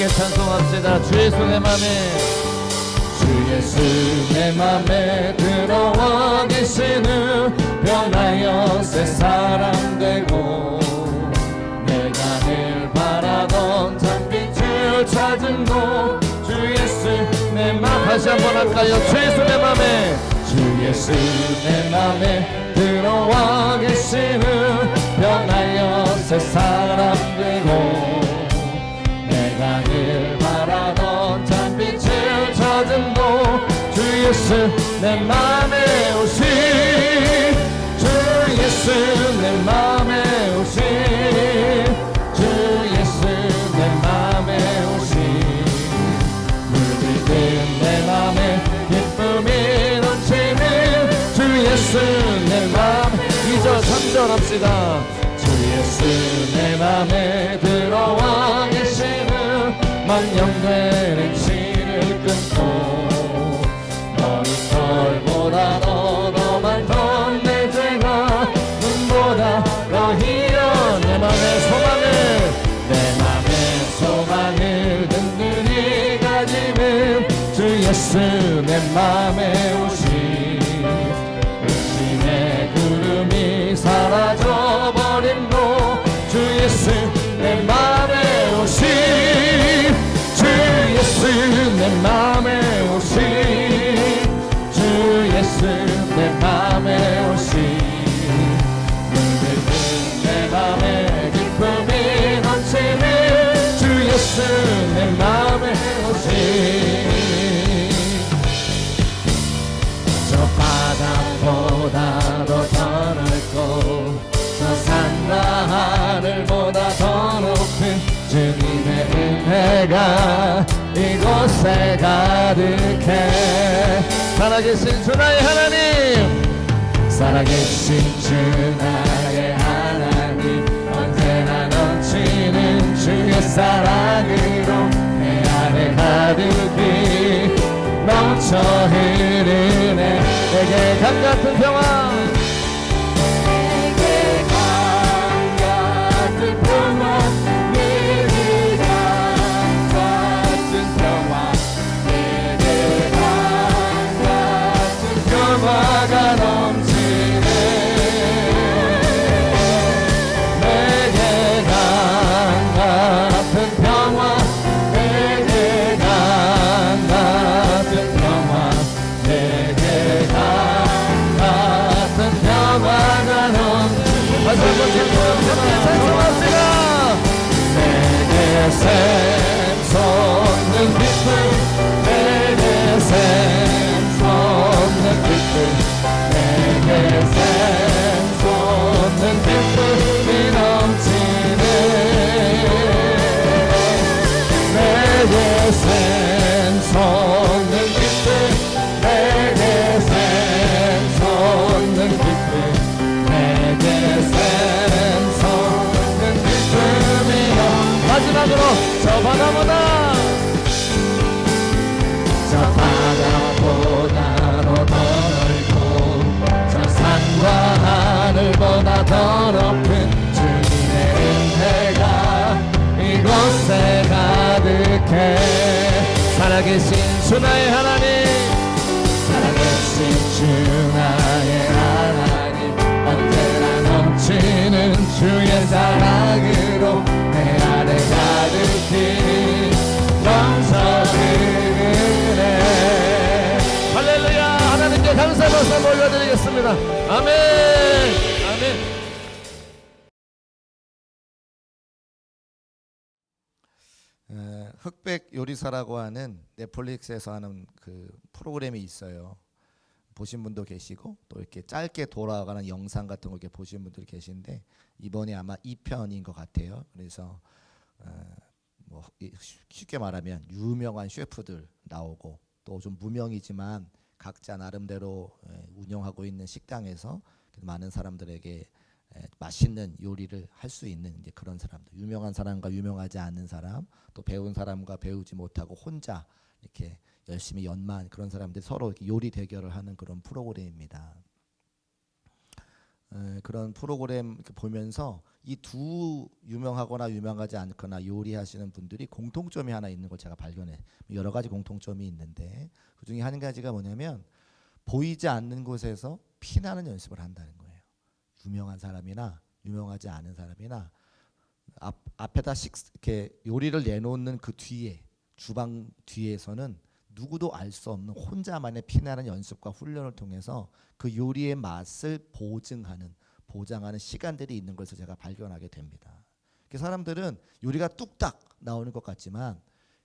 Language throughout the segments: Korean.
찬송합시다. 주 예수 내 맘에, 주 예수 내 맘에 들어와 계시는 변하여 새 사람 되고 내가 늘 바라던 참빛을 찾은 곳 주 예수 내 맘. 다시 한번 할까요? 주 예수 내 맘에, 주 예수 내 맘에 들어와 계시는 변하여 새 사람 되고 내가 늘 바라던 참빛을 찾은 곳 주 예수 내 맘에 오시, 주 예수 내 맘에 오시, 주 예수 내 맘에 오시, 물들든 내 맘에 기쁨이 넘치는 주 예수 내 맘에. 2절 3절 합시다. 주 예수 내 맘에 들어와 계시는 만영된 행실을 끊고 머리털보다 더 많던 내 죄가 눈보다 더 희연 내 맘의 소망을, 내 맘의 소망을 든든히 가지는 주 예수 내 맘에 오시, 의심의 구름이 사라져버린 곳 주 예수 내 맘에 오시, 주 예수 내 맘에 오시, 주 예수 내 맘에 오시, 물들든 내 맘에 기쁨이 넘치는 주 예수 내 맘에 오시. 저 바다보다도 더 넓고 저 산과 하늘보다 더 높은 주님의 은혜가 이곳에 가득해. 살아계신 주 나의 하나님, 살아계신 주 나의 하나님, 언제나 넘치는 주의 사랑으로 내 안에 가득히 넘쳐 흐르네. 내게 강 같은 평화, 내게 강 같은 평화, 내게 강 같은 평화, 내게 강 같은 평화가 넘치네. 내게 강 같은 평화, 내게 강 같은 평화, 내게 강 같은 평화가 넘치네. 다시 한번 찬송합시다. 내게 샘솟는 기쁨, 내게 샘솟는 기쁨, 내게 샘솟는 기쁨이 넘치네. 내게 샘솟는 기쁨, 내게 샘솟는 기쁨, 내게 샘솟는 기쁨이 넘. 마지막으로 저 바다보다, 저 바다보다도 더 넓고 저 산과 하늘보다 더 높은 주님의 은혜가 이곳에 가득해. 살아계신 주 나의 하나님, 살아계신 주 나의 하나님, 언제나 넘치는 주의 사랑으로 내 안에 가득히 넘쳐 흐르네. 할렐루야. 하나님께 감사 박수 올려드리겠습니다. 아멘. 아멘. 흑백 요리사라고 하는 넷플릭스에서 하는 그 프로그램이 있어요. 보신 분도 계시고 또 이렇게 짧게 돌아가는 영상 같은 거 이렇게 보신 분들이 계신데 이번이 아마 2편인 것 같아요. 그래서 뭐 쉽게 말하면 유명한 셰프들 나오고 또 좀 무명이지만 각자 나름대로 운영하고 있는 식당에서 많은 사람들에게 맛있는 요리를 할 수 있는 이제 그런 사람들, 유명한 사람과 유명하지 않은 사람, 또 배운 사람과 배우지 못하고 혼자 이렇게 열심히 연마한 그런 사람들이 서로 이렇게 요리 대결을 하는 그런 프로그램입니다. 그런 프로그램 보면서 이 두 유명하거나 유명하지 않거나 요리하시는 분들이 공통점이 하나 있는 걸 제가 발견해. 여러 가지 공통점이 있는데 그 중에 한 가지가 뭐냐면 보이지 않는 곳에서 피나는 연습을 한다는 거예요. 유명한 사람이나 유명하지 않은 사람이나 앞에다 이렇게 요리를 내놓는 그 뒤에 주방 뒤에서는 누구도 알 수 없는 혼자만의 피나는 연습과 훈련을 통해서 그 요리의 맛을 보장하는 시간들이 있는 것을 제가 발견하게 됩니다. 그 사람들은 요리가 뚝딱 나오는 것 같지만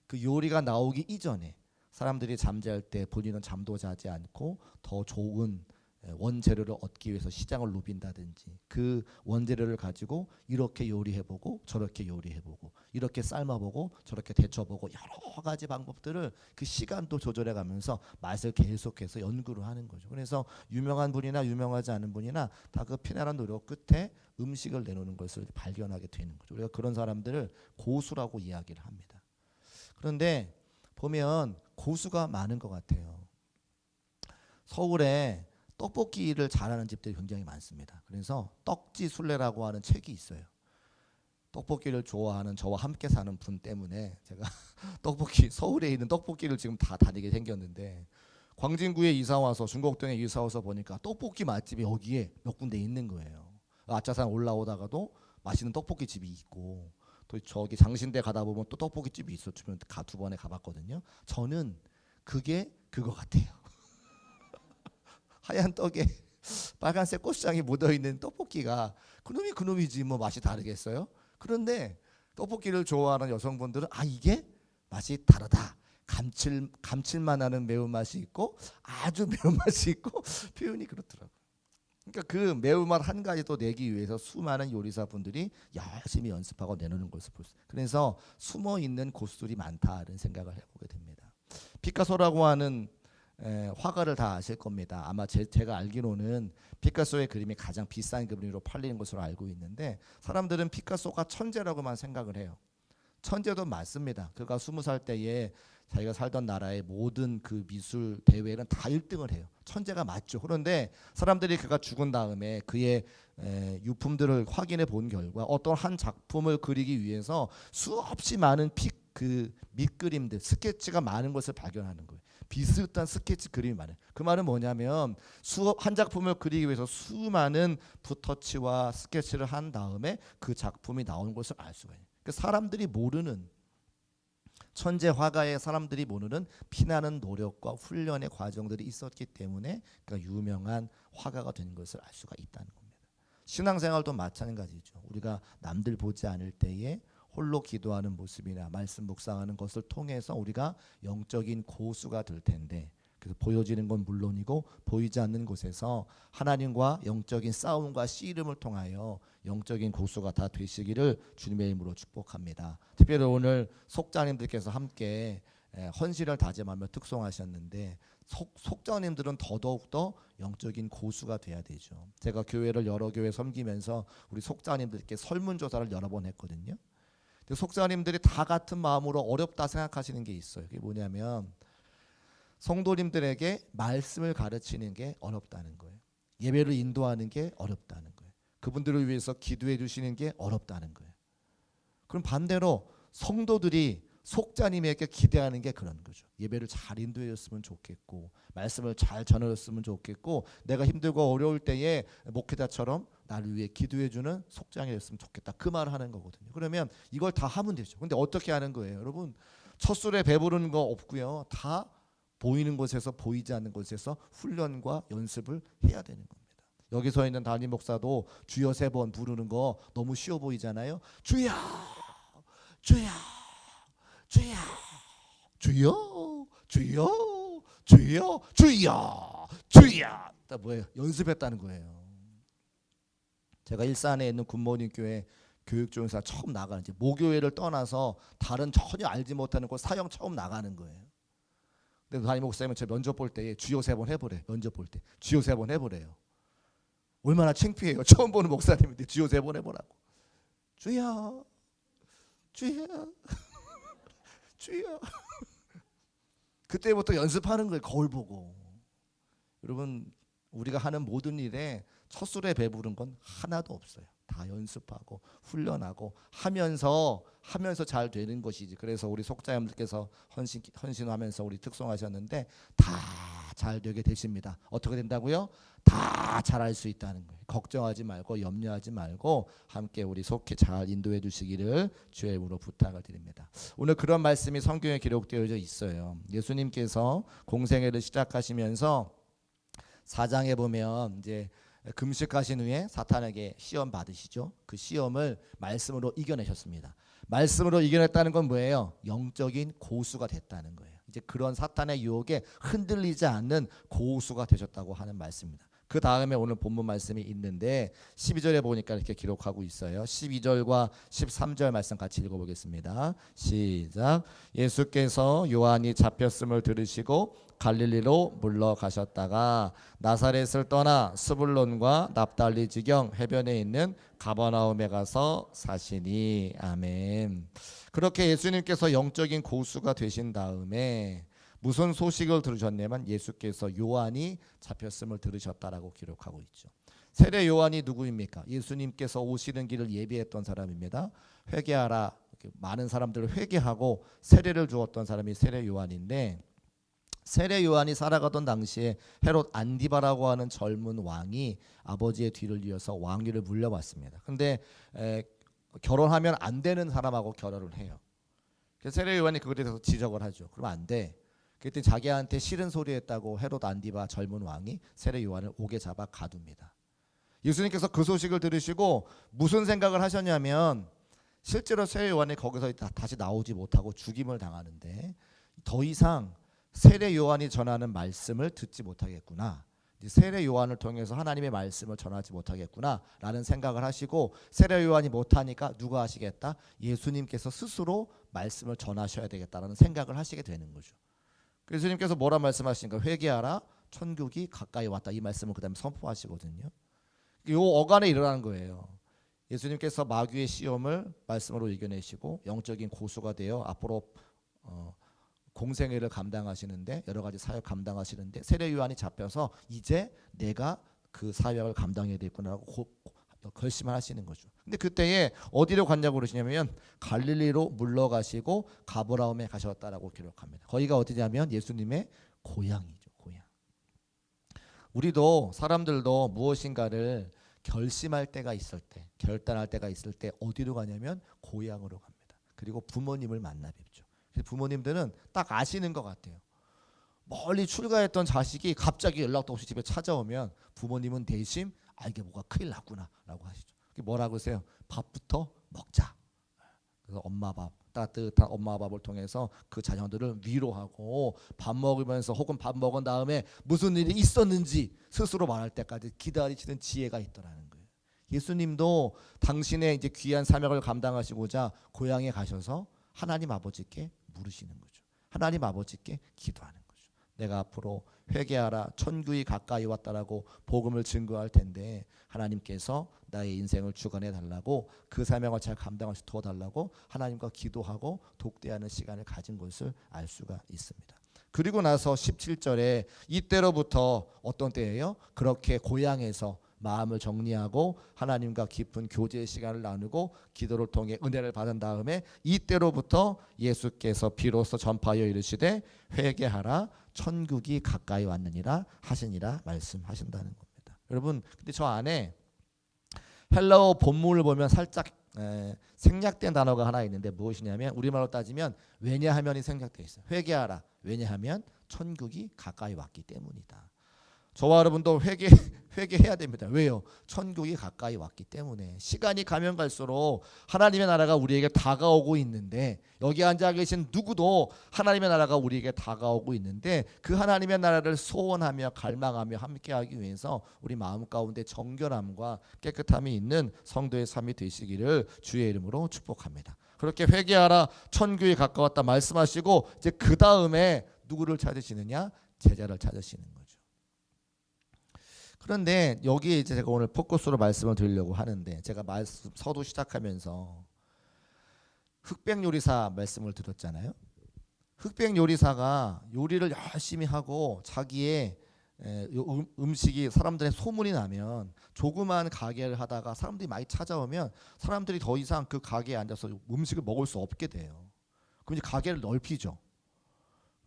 그 요리가 나오기 이전에 사람들이 잠잘 때 본인은 잠도 자지 않고 더 좋은 원재료를 얻기 위해서 시장을 누빈다든지 그 원재료를 가지고 이렇게 요리해보고 저렇게 요리해보고 이렇게 삶아보고 저렇게 데쳐보고 여러 가지 방법들을 그 시간도 조절해가면서 맛을 계속해서 연구를 하는 거죠. 그래서 유명한 분이나 유명하지 않은 분이나 다 그 피나는 노력 끝에 음식을 내놓는 것을 발견하게 되는 거죠. 우리가 그런 사람들을 고수라고 이야기를 합니다. 그런데 보면 고수가 많은 것 같아요. 서울에 떡볶이를 잘하는 집들이 굉장히 많습니다. 그래서 떡지순례라고 하는 책이 있어요. 떡볶이를 좋아하는 저와 함께 사는 분 때문에 제가 서울에 있는 떡볶이를 지금 다 다니게 생겼는데 광진구에 이사 와서 중곡동에 이사 와서 보니까 떡볶이 맛집이 여기에 몇 군데 있는 거예요. 아차산 올라오다가도 맛있는 떡볶이 집이 있고 또 저기 장신대 가다 보면 또 떡볶이 집이 있어. 주변 두 번에 가봤거든요. 저는 그게 그거 같아요. 하얀 떡에 빨간색 고추장이 묻어있는 떡볶이가 그놈이지 뭐 맛이 다르겠어요? 그런데 떡볶이를 좋아하는 여성분들은 이게 맛이 다르다. 감칠맛 나는 매운맛이 있고 아주 매운맛이 있고 표현이 그렇더라고요. 그러니까 그 매운맛 한 가지도 내기 위해서 수많은 요리사분들이 열심히 연습하고 내놓는 것을 볼 수 있어요. 그래서 숨어있는 고수들이 많다는 생각을 해보게 됩니다. 피카소라고 하는 화가를 다 아실 겁니다. 아마 제가 알기로는 피카소의 그림이 가장 비싼 그림으로 팔리는 것으로 알고 있는데 사람들은 피카소가 천재라고만 생각을 해요. 천재도 맞습니다. 그가 20살 때에 자기가 살던 나라의 모든 그 미술 대회는 다 1등을 해요. 천재가 맞죠. 그런데 사람들이 그가 죽은 다음에 그의 유품들을 확인해 본 결과 어떤 한 작품을 그리기 위해서 수없이 많은 밑그림들, 스케치가 많은 것을 발견하는 거예요. 비슷한 스케치 그림이 많아요. 그 말은 뭐냐면 한 작품을 그리기 위해서 수많은 붓터치와 스케치를 한 다음에 그 작품이 나오는 것을 알 수가 있어요. 사람들이 모르는 천재 화가의 사람들이 모르는 피나는 노력과 훈련의 과정들이 있었기 때문에 그러니까 유명한 화가가 된 것을 알 수가 있다는 겁니다. 신앙생활도 마찬가지죠. 우리가 남들 보지 않을 때에 홀로 기도하는 모습이나 말씀 묵상하는 것을 통해서 우리가 영적인 고수가 될 텐데 그래서 보여지는 건 물론이고 보이지 않는 곳에서 하나님과 영적인 싸움과 씨름을 통하여 영적인 고수가 다 되시기를 주님의 이름으로 축복합니다. 특별히 오늘 속자님들께서 함께 헌신을 다짐하며 특송하셨는데 속자님들은 더더욱더 영적인 고수가 돼야 되죠. 제가 교회를 여러 교회 섬기면서 우리 속자님들께 설문조사를 여러 번 했거든요. 속자님들이 다 같은 마음으로 어렵다 생각하시는 게 있어요. 그게 뭐냐면 성도님들에게 말씀을 가르치는 게 어렵다는 거예요. 예배를 인도하는 게 어렵다는 거예요. 그분들을 위해서 기도해 주시는 게 어렵다는 거예요. 그럼 반대로 성도들이 속자님에게 기대하는 게 그런 거죠. 예배를 잘 인도해 줬으면 좋겠고 말씀을 잘 전해 줬으면 좋겠고 내가 힘들고 어려울 때에 목회자처럼 나를 위해 기도해 주는 속장이 됐으면 좋겠다. 그 말을 하는 거거든요. 그러면 이걸 다 하면 되죠. 근데 어떻게 하는 거예요? 여러분 첫 술에 배부르는 거 없고요. 다 보이는 곳에서 보이지 않는 곳에서 훈련과 연습을 해야 되는 겁니다. 여기 서 있는 담임 목사도 주여 3번 부르는 거 너무 쉬워 보이잖아요. 주여 주여 주여 주여 주여 주여 주여 주여 다 뭐예요? 연습했다는 거예요. 제가 일산에 있는 굿모닝 교회 교육종사 처음 나가는 이제 모교회를 떠나서 다른 전혀 알지 못하는 곳 사형 처음 나가는 거예요. 근데 담임 목사님은 저 면접 볼 때 주여 3번 해보래. 면접 볼 때 주여 3번 해보래요. 얼마나 창피해요. 처음 보는 목사님인데 주여 3번 해보라고. 주여 주여 주여. 그때부터 연습하는 거예요. 거울 보고. 여러분 우리가 하는 모든 일에 첫 술에 배부른 건 하나도 없어요. 다 연습하고 훈련하고 하면서 잘 되는 것이지. 그래서 우리 속자님들께서 헌신하면서 우리 특송하셨는데 다 잘 되게 되십니다. 어떻게 된다고요? 다 잘할 수 있다는 거예요. 걱정하지 말고 염려하지 말고 함께 우리 속히 잘 인도해 주시기를 주의 이름으로 부탁을 드립니다. 오늘 그런 말씀이 성경에 기록되어 있어요. 예수님께서 공생애를 시작하시면서 4장에 보면 이제 금식하신 후에 사탄에게 시험 받으시죠. 그 시험을 말씀으로 이겨내셨습니다. 말씀으로 이겨냈다는 건 뭐예요? 영적인 고수가 됐다는 거예요. 이제 그런 사탄의 유혹에 흔들리지 않는 고수가 되셨다고 하는 말씀입니다. 그 다음에 오늘 본문 말씀이 있는데 12절에 보니까 이렇게 기록하고 있어요. 12절과 13절 말씀 같이 읽어보겠습니다. 시작. 예수께서 요한이 잡혔음을 들으시고 갈릴리로 물러가셨다가 나사렛을 떠나 스불론과 납달리 지경 해변에 있는 가버나움에 가서 사시니. 아멘. 그렇게 예수님께서 영적인 고수가 되신 다음에 무슨 소식을 들으셨냐면 예수께서 요한이 잡혔음을 들으셨다라고 기록하고 있죠. 세례 요한이 누구입니까? 예수님께서 오시는 길을 예비했던 사람입니다. 회개하라, 많은 사람들을 회개하고 세례를 주었던 사람이 세례 요한인데, 세례 요한이 살아가던 당시에 헤롯 안디바라고 하는 젊은 왕이 아버지의 뒤를 이어서 왕위를 물려받습니다. 근데 결혼하면 안 되는 사람하고 결혼을 해요. 그래서 세례 요한이 그것에 대해서 지적을 하죠. 그러면 안 돼. 그랬더니 자기한테 싫은 소리 했다고 헤롯 안디바 젊은 왕이 세례 요한을 옥에 잡아 가둡니다. 예수님께서 그 소식을 들으시고 무슨 생각을 하셨냐면, 실제로 세례 요한이 거기서 다시 나오지 못하고 죽임을 당하는데 더 이상 세례 요한이 전하는 말씀을 듣지 못하겠구나, 세례 요한을 통해서 하나님의 말씀을 전하지 못하겠구나 라는 생각을 하시고, 세례 요한이 못하니까 누가 하시겠다? 예수님께서 스스로 말씀을 전하셔야 되겠다라는 생각을 하시게 되는 거죠. 예수님께서 뭐라 말씀하시는가? 회개하라, 천국이 가까이 왔다. 이 말씀을 그 다음에 선포하시거든요. 이 어간에 일어나는 거예요. 예수님께서 마귀의 시험을 말씀으로 이겨내시고 영적인 고수가 되어 앞으로 공생애를 감당하시는데, 여러 가지 사역 감당하시는데, 세례 요한이 잡혀서 이제 내가 그 사역을 감당해야 되겠구나라고 결심을 하시는 거죠. 근데 그때에 어디로 갔냐고 그러시냐면 갈릴리로 물러가시고 가버나움에 가셨다라고 기록합니다. 거기가 어디냐면 예수님의 고향이죠. 고향. 우리도 사람들도 무엇인가를 결심할 때가 있을 때, 결단할 때가 있을 때 어디로 가냐면 고향으로 갑니다. 그리고 부모님을 만나 뵙죠. 부모님들은 딱 아시는 것 같아요. 멀리 출가했던 자식이 갑자기 연락도 없이 집에 찾아오면 부모님은 대신 이게 뭐가 큰일 났구나 라고 하시죠. 뭐라고 하세요? 밥부터 먹자. 그래서 엄마 밥, 따뜻한 엄마 밥을 통해서 그 자녀들을 위로하고, 밥 먹으면서 혹은 밥 먹은 다음에 무슨 일이 있었는지 스스로 말할 때까지 기다리시는 지혜가 있더라는 거예요. 예수님도 당신의 이제 귀한 사명을 감당하시고자 고향에 가셔서 하나님 아버지께 물으시는 거죠. 하나님 아버지께 기도하는 거죠. 내가 앞으로 회개하라, 천국이 가까이 왔다라고 복음을 증거할 텐데 하나님께서 나의 인생을 주관해 달라고, 그 사명을 잘 감당할 수 있도록 도와달라고 하나님과 기도하고 독대하는 시간을 가진 것을 알 수가 있습니다. 그리고 나서 17절에 이때로부터 어떤 때예요? 그렇게 고향에서 마음을 정리하고 하나님과 깊은 교제의 시간을 나누고 기도를 통해 은혜를 받은 다음에 이때로부터 예수께서 비로소 전파하여 이르시되 회개하라, 천국이 가까이 왔느니라 하시니라 말씀하신다는 겁니다. 여러분, 근데 저 안에 헬라어 본문을 보면 살짝 생략된 단어가 하나 있는데 무엇이냐면, 우리말로 따지면 왜냐하면이 생략되어 있어요. 회개하라, 왜냐하면 천국이 가까이 왔기 때문이다. 저와 여러분도 회개해야 됩니다. 왜요? 천국이 가까이 왔기 때문에. 시간이 가면 갈수록 하나님의 나라가 우리에게 다가오고 있는데, 여기 앉아 계신 누구도 하나님의 나라가 우리에게 다가오고 있는데, 그 하나님의 나라를 소원하며 갈망하며 함께하기 위해서 우리 마음 가운데 정결함과 깨끗함이 있는 성도의 삶이 되시기를 주의 이름으로 축복합니다. 그렇게 회개하라, 천국이 가까웠다 말씀하시고, 이제 그 다음에 누구를 찾으시느냐? 제자를 찾으시는 거죠. 그런데 여기에 이제 제가 오늘 포커스로 말씀을 드리려고 하는데, 제가 서두 시작하면서 흑백 요리사 말씀을 드렸잖아요. 흑백 요리사가 요리를 열심히 하고 자기의 음식이 사람들의 소문이 나면 조그만 가게를 하다가 사람들이 많이 찾아오면 사람들이 더 이상 그 가게에 앉아서 음식을 먹을 수 없게 돼요. 그럼 이제 가게를 넓히죠.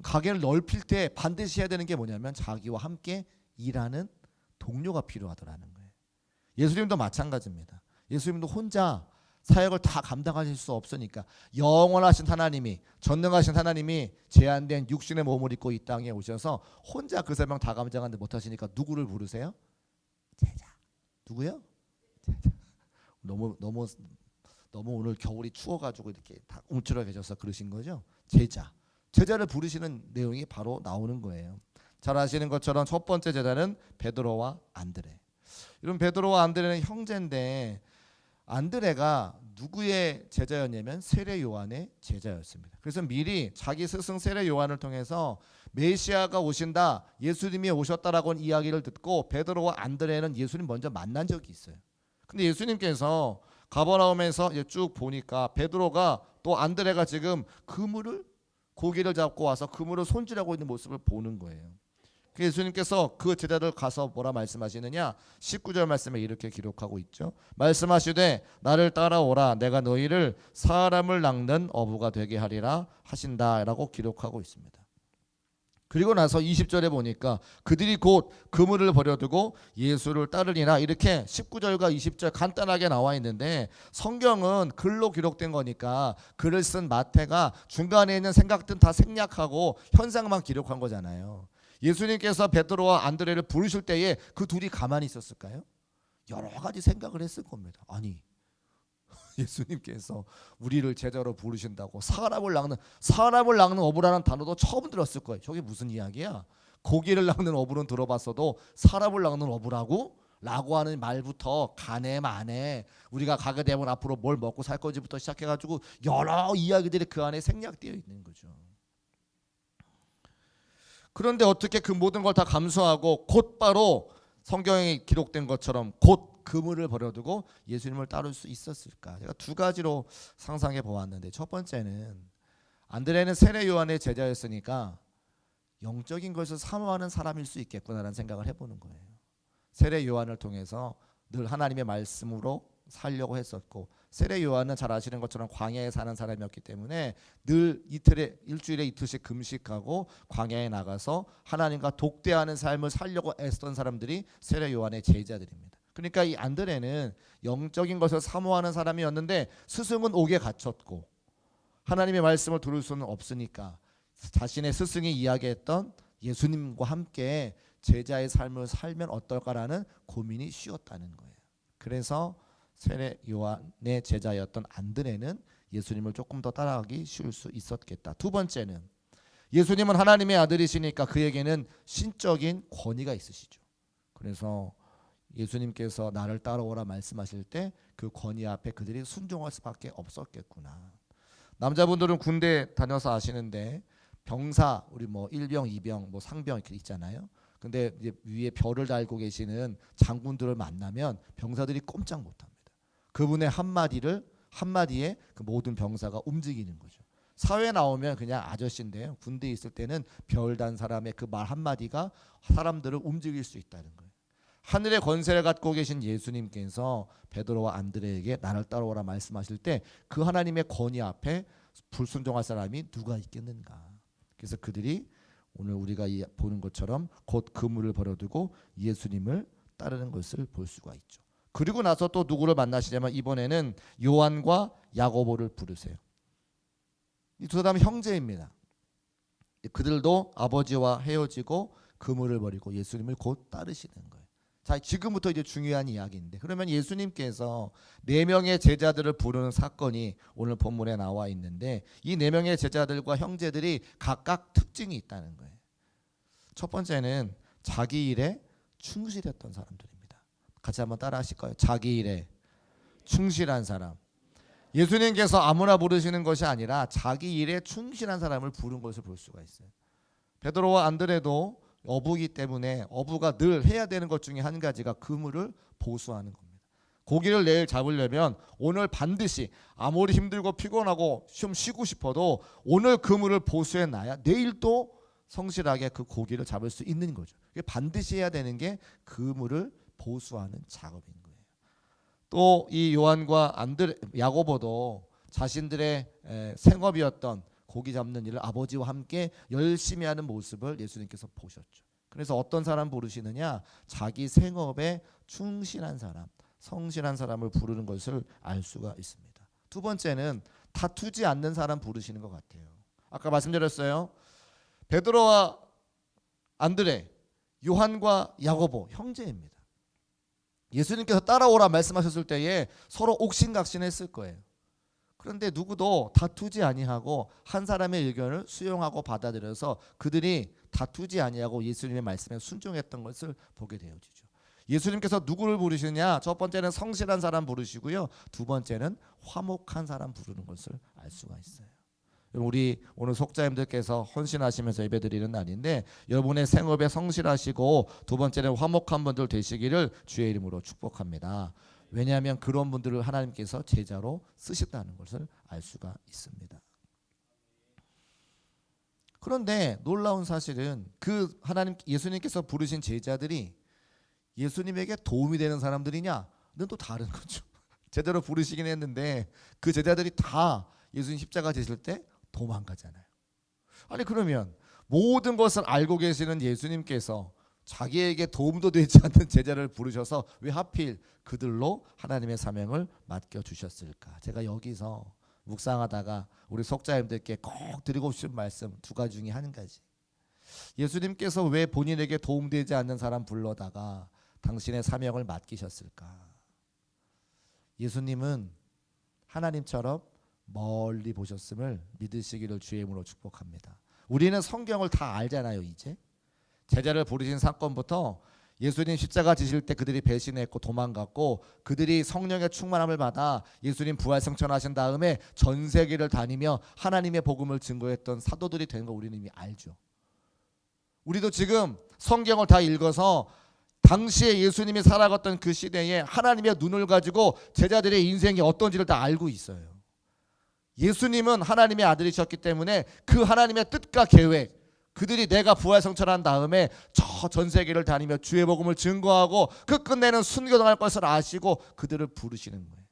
가게를 넓힐 때 반드시 해야 되는 게 뭐냐면 자기와 함께 일하는 동료가 필요하더라는 거예요. 예수님도 마찬가지입니다. 예수님도 혼자 사역을 다 감당하실 수 없으니까 영원하신 하나님이, 전능하신 하나님이 제한된 육신의 몸을 입고 이 땅에 오셔서 혼자 그 사명 다 감당하는데 못하시니까 누구를 부르세요? 제자. 누구요? 제자. 너무 오늘 겨울이 추워가지고 이렇게 다 움츠러 계셔서 그러신 거죠? 제자. 제자를 부르시는 내용이 바로 나오는 거예요. 잘 아시는 것처럼 첫 번째 제자는 베드로와 안드레. 이런 베드로와 안드레는 형제인데 안드레가 누구의 제자였냐면 세례 요한의 제자였습니다. 그래서 미리 자기 스승 세례 요한을 통해서 메시아가 오신다, 예수님이 오셨다라고 이야기를 듣고 베드로와 안드레는 예수님 먼저 만난 적이 있어요. 근데 예수님께서 가버나움에서 쭉 보니까 베드로가 또 안드레가 지금 고기를 잡고 와서 그물을 손질하고 있는 모습을 보는 거예요. 예수님께서 그 제자들 가서 뭐라 말씀하시느냐? 19절 말씀에 이렇게 기록하고 있죠. 말씀하시되 나를 따라오라, 내가 너희를 사람을 낚는 어부가 되게 하리라 하신다라고 기록하고 있습니다. 그리고 나서 20절에 보니까 그들이 곧 그물을 버려두고 예수를 따르리라, 이렇게 19절과 20절 간단하게 나와 있는데 성경은 글로 기록된 거니까 글을 쓴 마태가 중간에 있는 생각들은 다 생략하고 현상만 기록한 거잖아요. 예수님께서 베드로와 안드레를 부르실 때에 그 둘이 가만히 있었을까요? 여러 가지 생각을 했을 겁니다. 아니, 예수님께서 우리를 제자로 부르신다고 사람을 낚는 어부라는 단어도 처음 들었을 거예요. 저게 무슨 이야기야? 고기를 낚는 어부는 들어봤어도 사람을 낚는 어부라고? 라고 하는 말부터 가네 마네, 우리가 가게 되면 앞으로 뭘 먹고 살 건지부터 시작해가지고 여러 이야기들이 그 안에 생략되어 있는 거죠. 그런데 어떻게 그 모든 걸 다 감수하고 곧바로 성경에 기록된 것처럼 곧 그물을 버려두고 예수님을 따를 수 있었을까? 제가 두 가지로 상상해 보았는데, 첫 번째는 안드레는 세례 요한의 제자였으니까 영적인 것을 사모하는 사람일 수 있겠구나라는 생각을 해보는 거예요. 세례 요한을 통해서 늘 하나님의 말씀으로 살려고 했었고, 세례 요한은 잘 아시는 것처럼 광야에 사는 사람이었기 때문에 늘 일주일에 이틀씩 금식하고 광야에 나가서 하나님과 독대하는 삶을 살려고 애쓰던 사람들이 세례 요한의 제자들입니다. 그러니까 이 안드레는 영적인 것을 사모하는 사람이었는데 스승은 옥에 갇혔고 하나님의 말씀을 들을 수는 없으니까 자신의 스승이 이야기했던 예수님과 함께 제자의 삶을 살면 어떨까라는 고민이 쉬웠다는 거예요. 그래서 세례 요한의 제자였던 안드레는 예수님을 조금 더 따라가기 쉬울 수 있었겠다. 두 번째는 예수님은 하나님의 아들이시니까 그에게는 신적인 권위가 있으시죠. 그래서 예수님께서 나를 따라오라 말씀하실 때 그 권위 앞에 그들이 순종할 수밖에 없었겠구나. 남자분들은 군대 다녀서 아시는데 병사, 우리 뭐 1병, 2병, 뭐 상병 이렇게 있잖아요. 근데 이제 위에 별을 달고 계시는 장군들을 만나면 병사들이 꼼짝 못합니다. 그분의 한마디에 그 모든 병사가 움직이는 거죠. 사회에 나오면 그냥 아저씨인데요, 군대에 있을 때는 별 단 사람의 그 말 한마디가 사람들을 움직일 수 있다는 거예요. 하늘의 권세를 갖고 계신 예수님께서 베드로와 안드레에게 나를 따라오라 말씀하실 때 그 하나님의 권위 앞에 불순종할 사람이 누가 있겠는가. 그래서 그들이 오늘 우리가 보는 것처럼 곧 그물을 버려두고 예수님을 따르는 것을 볼 수가 있죠. 그리고 나서 또 누구를 만나시냐면 이번에는 요한과 야고보를 부르세요. 이 두 사람은 형제입니다. 그들도 아버지와 헤어지고 그물을 버리고 예수님을 곧 따르시는 거예요. 자, 지금부터 이제 중요한 이야기인데, 그러면 예수님께서 4명의 제자들을 부르는 사건이 오늘 본문에 나와 있는데 이 4명의 제자들과 형제들이 각각 특징이 있다는 거예요. 첫 번째는 자기 일에 충실했던 사람들입니다. 같이 한번 따라 하실까요? 자기 일에 충실한 사람. 예수님께서 아무나 부르시는 것이 아니라 자기 일에 충실한 사람을 부른 것을 볼 수가 있어요. 베드로와 안드레도 어부이기 때문에 어부가 늘 해야 되는 것 중에 한 가지가 그물을 보수하는 겁니다. 고기를 내일 잡으려면 오늘 반드시 아무리 힘들고 피곤하고 좀 쉬고 싶어도 오늘 그물을 보수해 놔야 내일 또 성실하게 그 고기를 잡을 수 있는 거죠. 반드시 해야 되는 게 그물을 보수하는 작업인 거예요. 또 이 요한과 야고보도 자신들의 생업이었던 고기 잡는 일을 아버지와 함께 열심히 하는 모습을 예수님께서 보셨죠. 그래서 어떤 사람 부르시느냐? 자기 생업에 충실한 사람, 성실한 사람을 부르는 것을 알 수가 있습니다. 두 번째는 다투지 않는 사람 부르시는 것 같아요. 아까 말씀드렸어요. 베드로와 안드레, 요한과 야고보 형제입니다. 예수님께서 따라오라 말씀하셨을 때에 서로 옥신각신했을 거예요. 그런데 누구도 다투지 아니하고 한 사람의 의견을 수용하고 받아들여서 그들이 다투지 아니하고 예수님의 말씀에 순종했던 것을 보게 되어지죠. 예수님께서 누구를 부르시냐? 첫 번째는 성실한 사람 부르시고요. 두 번째는 화목한 사람 부르는 것을 알 수가 있어요. 우리 오늘 속자님들께서 헌신하시면서 예배드리는 날인데 여러분의 생업에 성실하시고 두 번째는 화목한 분들 되시기를 주의 이름으로 축복합니다. 왜냐하면 그런 분들을 하나님께서 제자로 쓰셨다는 것을 알 수가 있습니다. 그런데 놀라운 사실은 그 예수님께서 부르신 제자들이 예수님에게 도움이 되는 사람들이냐는 또 다른 거죠. 제대로 부르시긴 했는데 그 제자들이 다 예수님 십자가 지실 때 도망가잖아요. 아니 그러면 모든 것을 알고 계시는 예수님께서 자기에게 도움도 되지 않는 제자를 부르셔서 왜 하필 그들로 하나님의 사명을 맡겨주셨을까? 제가 여기서 묵상하다가 우리 속자님들께 꼭 드리고 싶은 말씀 두 가지 중에 한 가지. 예수님께서 왜 본인에게 도움되지 않는 사람 불러다가 당신의 사명을 맡기셨을까? 예수님은 하나님처럼 멀리 보셨음을 믿으시기를 주의 이름으로 축복합니다. 우리는 성경을 다 알잖아요. 이제 제자를 부르신 사건부터 예수님 십자가 지실 때 그들이 배신했고 도망갔고 그들이 성령의 충만함을 받아 예수님 부활승천하신 다음에 전 세계를 다니며 하나님의 복음을 증거했던 사도들이 된 거 우리는 이미 알죠. 우리도 지금 성경을 다 읽어서 당시에 예수님이 살아갔던 그 시대에 하나님의 눈을 가지고 제자들의 인생이 어떤지를 다 알고 있어요. 예수님은 하나님의 아들이셨기 때문에 그 하나님의 뜻과 계획, 그들이 내가 부활성천한 다음에 저 전 세계를 다니며 주의 복음을 증거하고 그 끝내는 순교당할 것을 아시고 그들을 부르시는 거예요.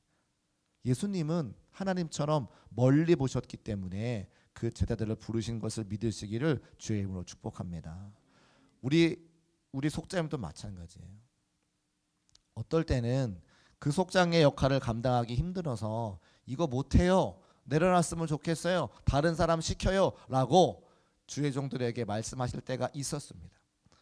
예수님은 하나님처럼 멀리 보셨기 때문에 그 제자들을 부르신 것을 믿으시기를 주의 이름으로 축복합니다. 우리 속자님도 마찬가지예요. 어떨 때는 그 속장의 역할을 감당하기 힘들어서 이거 못해요, 내려놨으면 좋겠어요, 다른 사람 시켜요 라고 주의 종들에게 말씀하실 때가 있었습니다.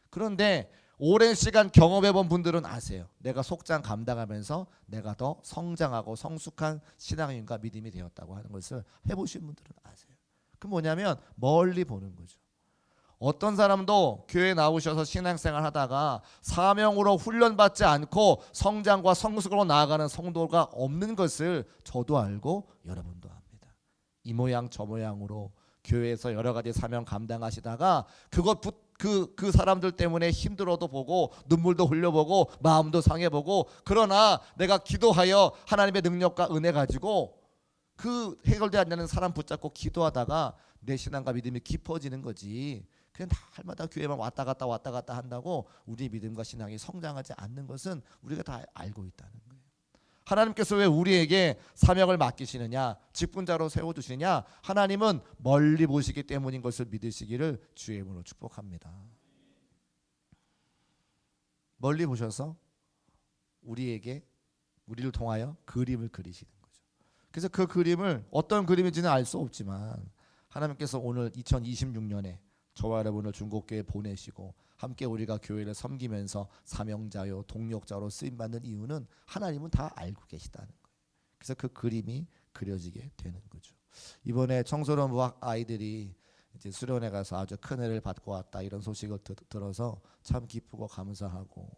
그런데 오랜 시간 경험해본 분들은 아세요. 내가 속장 감당하면서 내가 더 성장하고 성숙한 신앙인과 믿음이 되었다고 하는 것을 해보신 분들은 아세요. 그 뭐냐면 멀리 보는 거죠. 어떤 사람도 교회에 나오셔서 신앙생활 하다가 사명으로 훈련받지 않고 성장과 성숙으로 나아가는 성도가 없는 것을 저도 알고 여러분도 압니다. 이 모양 저 모양으로 교회에서 여러 가지 사명 감당하시다가 그 사람들 때문에 힘들어도 보고 눈물도 흘려보고 마음도 상해보고 그러나 내가 기도하여 하나님의 능력과 은혜 가지고 그 해결되지 않는 사람 붙잡고 기도하다가 내 신앙과 믿음이 깊어지는 거지. 그냥 날마다 교회만 왔다 갔다 한다고 우리 믿음과 신앙이 성장하지 않는 것은 우리가 다 알고 있다는 거예요. 하나님께서 왜 우리에게 사명을 맡기시느냐, 직분자로 세워주시느냐, 하나님은 멀리 보시기 때문인 것을 믿으시기를 주의 이름으로 축복합니다. 멀리 보셔서 우리를 통하여 그림을 그리시는 거죠. 그래서 그 그림을 어떤 그림인지는 알 수 없지만 하나님께서 오늘 2026년에 저와 여러분을 중국교회에 보내시고 함께 우리가 교회를 섬기면서 사명자요 동력자로 쓰임받는 이유는 하나님은 다 알고 계시다는 거예요. 그래서 그 그림이 그려지게 되는 거죠. 이번에 청소년 아이들이 이제 수련회 가서 아주 큰 은혜를 받고 왔다 이런 소식을 들어서 참 기쁘고 감사하고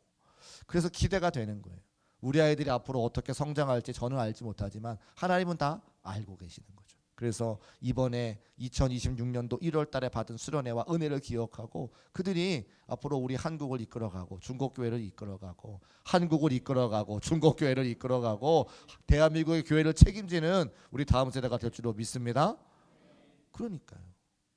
그래서 기대가 되는 거예요. 우리 아이들이 앞으로 어떻게 성장할지 저는 알지 못하지만 하나님은 다 알고 계시는 거죠. 그래서 이번에 2026년도 1월 달에 받은 수련회와 은혜를 기억하고 그들이 앞으로 우리 한국을 이끌어가고 중국교회를 이끌어가고 한국을 이끌어가고 중국교회를 이끌어가고 대한민국의 교회를 책임지는 우리 다음 세대가 될 줄로 믿습니다. 그러니까요.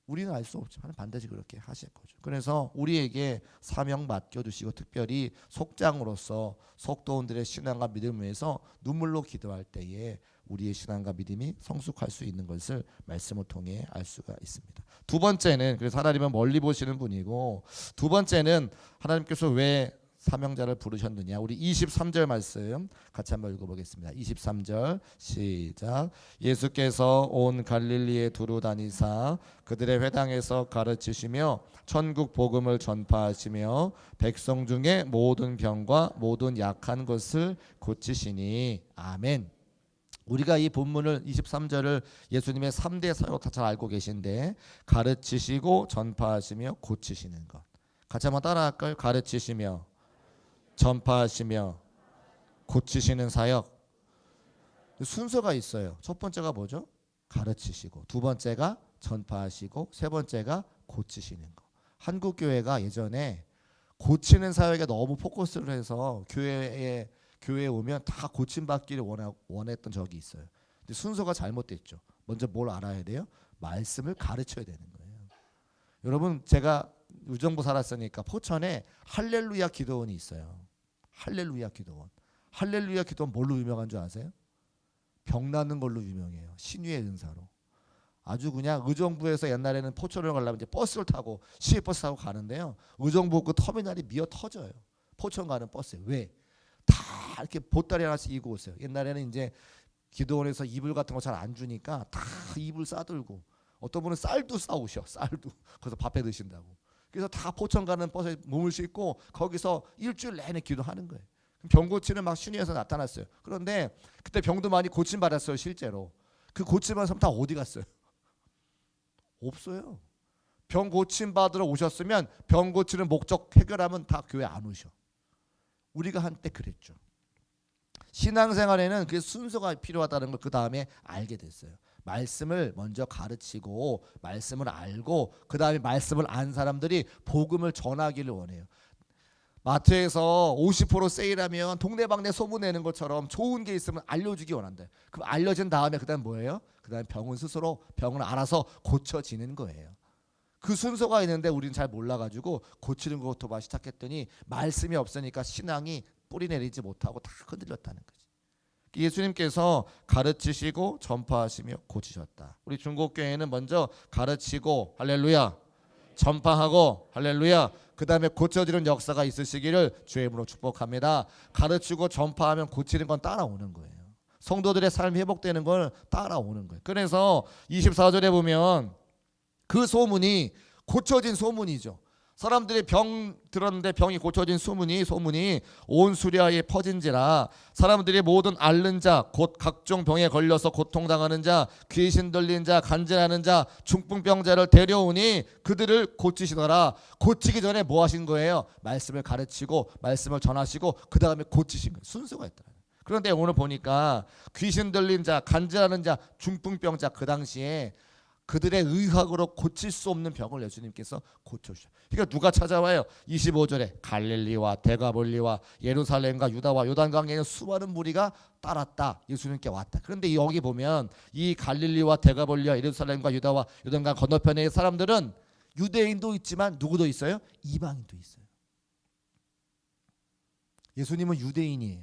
우리는 알 수 없지만 반드시 그렇게 하실 거죠. 그래서 우리에게 사명 맡겨주시고 특별히 속장으로서 속도원들의 신앙과 믿음을 위해서 눈물로 기도할 때에 우리의 신앙과 믿음이 성숙할 수 있는 것을 말씀을 통해 알 수가 있습니다. 두 번째는 그래서 하나님은 멀리 보시는 분이고, 두 번째는 하나님께서 왜 사명자를 부르셨느냐. 우리 23절 말씀 같이 한번 읽어보겠습니다. 23절 시작. 예수께서 온 갈릴리에 두루 다니사 그들의 회당에서 가르치시며 천국 복음을 전파하시며 백성 중에 모든 병과 모든 약한 것을 고치시니. 아멘. 우리가 이 본문을 23절을 예수님의 3대 사역 다 잘 알고 계신데, 가르치시고 전파하시며 고치시는 것. 같이 한번 따라할까요? 가르치시며 전파하시며 고치시는 사역. 순서가 있어요. 첫 번째가 뭐죠? 가르치시고, 두 번째가 전파하시고, 세 번째가 고치시는 거. 한국 교회가 예전에 고치는 사역에 너무 포커스를 해서 교회에 오면 다 고침받기를 원했던 적이 있어요. 근데 순서가 잘못됐죠. 먼저 뭘 알아야 돼요? 말씀을 가르쳐야 되는 거예요. 여러분, 제가 의정부 살았으니까 포천에 할렐루야 기도원이 있어요. 할렐루야 기도원. 할렐루야 기도원 뭘로 유명한 줄 아세요? 병 낫는 걸로 유명해요. 신유의 은사로. 아주 그냥 의정부에서 옛날에는 포천을 가려면 이제 버스를 타고 시외버스 타고 가는데요. 의정부 그 터미널이 미어 터져요. 포천 가는 버스에. 왜? 다 이렇게 보따리 하나씩 이고 오세요. 옛날에는 이제 기도원에서 이불 같은 거 잘 안 주니까 다 이불 싸들고, 어떤 분은 쌀도 싸오셔. 쌀도. 그래서 밥해 드신다고. 그래서 다 포천 가는 버스에 몸을 싣고 거기서 일주일 내내 기도하는 거예요. 병 고치는 막 신유에서 나타났어요. 그런데 그때 병도 많이 고침 받았어요. 실제로. 그 고침받은 사람 다 어디 갔어요? 없어요. 병 고침 받으러 오셨으면 병 고치는 목적 해결하면 다 교회 안 오셔. 우리가 한때 그랬죠. 신앙생활에는 그 순서가 필요하다는 걸 그 다음에 알게 됐어요. 말씀을 먼저 가르치고 말씀을 알고 그 다음에 말씀을 안 사람들이 복음을 전하기를 원해요. 마트에서 50% 세일하면 동네방네 소문내는 것처럼 좋은 게 있으면 알려주기 원한다. 그럼 알려진 다음에 그 다음 뭐예요? 그 다음 병은 스스로 병을 알아서 고쳐지는 거예요. 그 순서가 있는데 우리는 잘 몰라가지고 고치는 것부터 시작했더니 말씀이 없으니까 신앙이 뿌리 내리지 못하고 다 흔들렸다는 거지. 예수님께서 가르치시고 전파하시며 고치셨다. 우리 중국교회는 먼저 가르치고 할렐루야, 전파하고 할렐루야, 그 다음에 고쳐지는 역사가 있으시기를 주의 이름으로 축복합니다. 가르치고 전파하면 고치는 건 따라오는 거예요. 성도들의 삶이 회복되는 걸 따라오는 거예요. 그래서 24절에 보면 그 소문이 고쳐진 소문이죠. 사람들이 병 들었는데 병이 고쳐진 소문이 온 수리아에 퍼진지라 사람들이 모든 앓는 자 곧 각종 병에 걸려서 고통당하는 자 귀신 들린 자 간질하는 자 중풍병자를 데려오니 그들을 고치시더라. 고치기 전에 뭐 하신 거예요? 말씀을 가르치고 말씀을 전하시고 그 다음에 고치신 거예요. 순서가 있더라. 그런데 오늘 보니까 귀신 들린 자 간질하는 자 중풍병자 그 당시에 그들의 의학으로 고칠 수 없는 병을 예수님께서 고쳐주셔요. 그러니까 누가 찾아와요? 25절에 갈릴리와 데가볼리와 예루살렘과 유다와 요단강에 있는 수많은 무리가 따랐다. 예수님께 왔다. 그런데 여기 보면 이 갈릴리와 데가볼리와 예루살렘과 유다와 요단강 건너편에 있는 사람들은 유대인도 있지만 누구도 있어요? 이방인도 있어요. 예수님은 유대인이에요.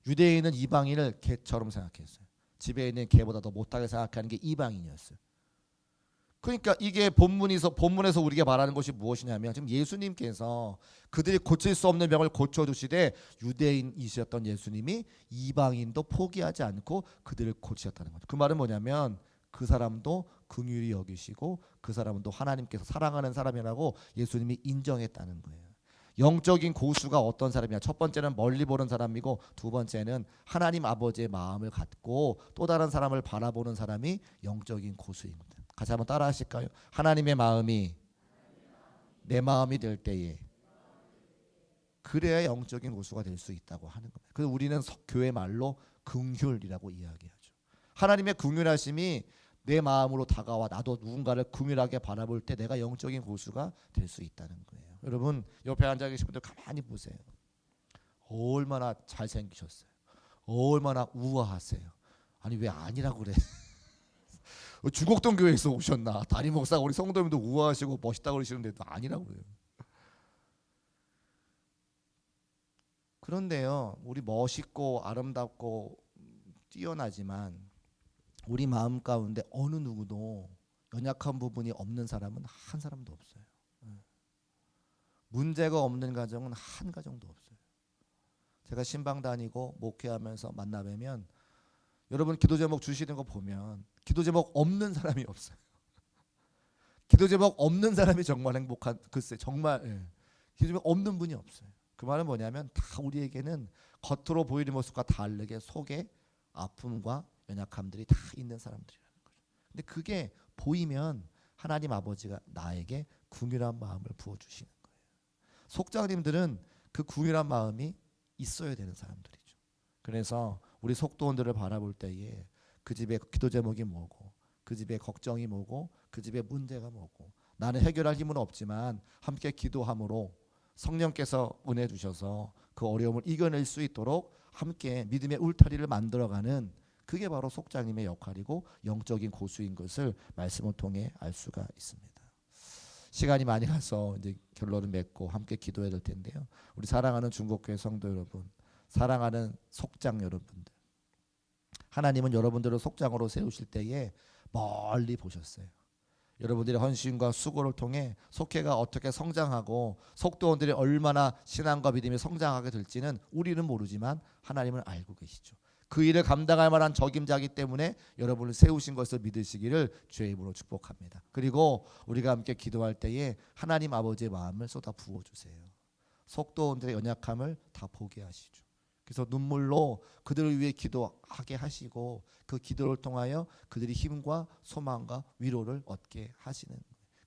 유대인은 이방인을 개처럼 생각했어요. 집에 있는 개보다 더 못하게 생각하는 게 이방인이었어요. 그러니까 이게 본문에서 우리가 말하는 것이 무엇이냐면 지금 예수님께서 그들이 고칠 수 없는 병을 고쳐주시되 유대인이셨던 예수님이 이방인도 포기하지 않고 그들을 고치셨다는 거죠. 그 말은 뭐냐면 그 사람도 긍휼히 여기시고 그 사람도 하나님께서 사랑하는 사람이라고 예수님이 인정했다는 거예요. 영적인 고수가 어떤 사람이냐? 첫 번째는 멀리 보는 사람이고 두 번째는 하나님 아버지의 마음을 갖고 또 다른 사람을 바라보는 사람이 영적인 고수입니다. 같이 한번 따라 하실까요? 하나님의 마음이 내 마음이 될 때에 그래야 영적인 고수가 될 수 있다고 하는 겁니다. 그래서 우리는 교회 말로 긍휼이라고 이야기하죠. 하나님의 긍휼하심이 내 마음으로 다가와 나도 누군가를 긍휼하게 바라볼 때 내가 영적인 고수가 될 수 있다는 거예요. 여러분 옆에 앉아 계신 분들 가만히 보세요. 얼마나 잘생기셨어요. 얼마나 우아하세요. 아니 왜 아니라고 그래. 주곡동 교회에서 오셨나? 담임 목사가 우리 성도님도 우아하시고 멋있다고 그러시는데 또 아니라고 그래요. 그런데요, 우리 멋있고 아름답고 뛰어나지만 우리 마음 가운데 어느 누구도 연약한 부분이 없는 사람은 한 사람도 없어요. 문제가 없는 가정은 한 가정도 없어요. 제가 신방 다니고 목회하면서 만나뵈면 여러분 기도 제목 주시는 거 보면 기도 제목 없는 사람이 없어요. 기도 제목 없는 사람이 정말 행복한, 글쎄 정말 기도 제목 없는 분이 없어요. 그 말은 뭐냐면 다 우리에게는 겉으로 보이는 모습과 다르게 속에 아픔과 연약함들이 다 있는 사람들이라는 거죠. 근데 그게 보이면 하나님 아버지가 나에게 궁휼한 마음을 부어주시는 거예요. 속장님들은 그 궁휼한 마음이 있어야 되는 사람들이죠. 그래서 우리 속도원들을 바라볼 때에 그 집의 기도 제목이 뭐고, 그 집의 걱정이 뭐고, 그 집의 문제가 뭐고, 나는 해결할 힘은 없지만 함께 기도함으로 성령께서 은혜 주셔서 그 어려움을 이겨낼 수 있도록 함께 믿음의 울타리를 만들어가는, 그게 바로 속장님의 역할이고 영적인 고수인 것을 말씀을 통해 알 수가 있습니다. 시간이 많이 가서 이제 결론을 맺고 함께 기도해야 될 텐데요. 우리 사랑하는 중국교회 성도 여러분, 사랑하는 속장 여러분들, 하나님은 여러분들을 속장으로 세우실 때에 멀리 보셨어요. 여러분들의 헌신과 수고를 통해 속회가 어떻게 성장하고 속도원들이 얼마나 신앙과 믿음이 성장하게 될지는 우리는 모르지만 하나님은 알고 계시죠. 그 일을 감당할 만한 적임자이기 때문에 여러분을 세우신 것을 믿으시기를 주의 이름으로 축복합니다. 그리고 우리가 함께 기도할 때에 하나님 아버지의 마음을 쏟아 부어주세요. 속도원들의 연약함을 다 보게 하시죠. 그래서 눈물로 그들을 위해 기도하게 하시고 그 기도를 통하여 그들이 힘과 소망과 위로를 얻게 하시는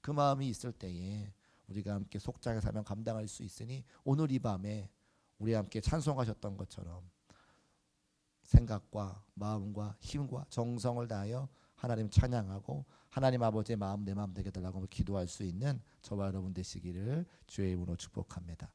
그 마음이 있을 때에 우리가 함께 속장의 사명 감당할 수 있으니 오늘 이 밤에 우리 함께 찬송하셨던 것처럼 생각과 마음과 힘과 정성을 다하여 하나님 찬양하고 하나님 아버지의 마음 내 마음 되게 달라고 기도할 수 있는 저와 여러분 되시기를 주의 이름으로 축복합니다.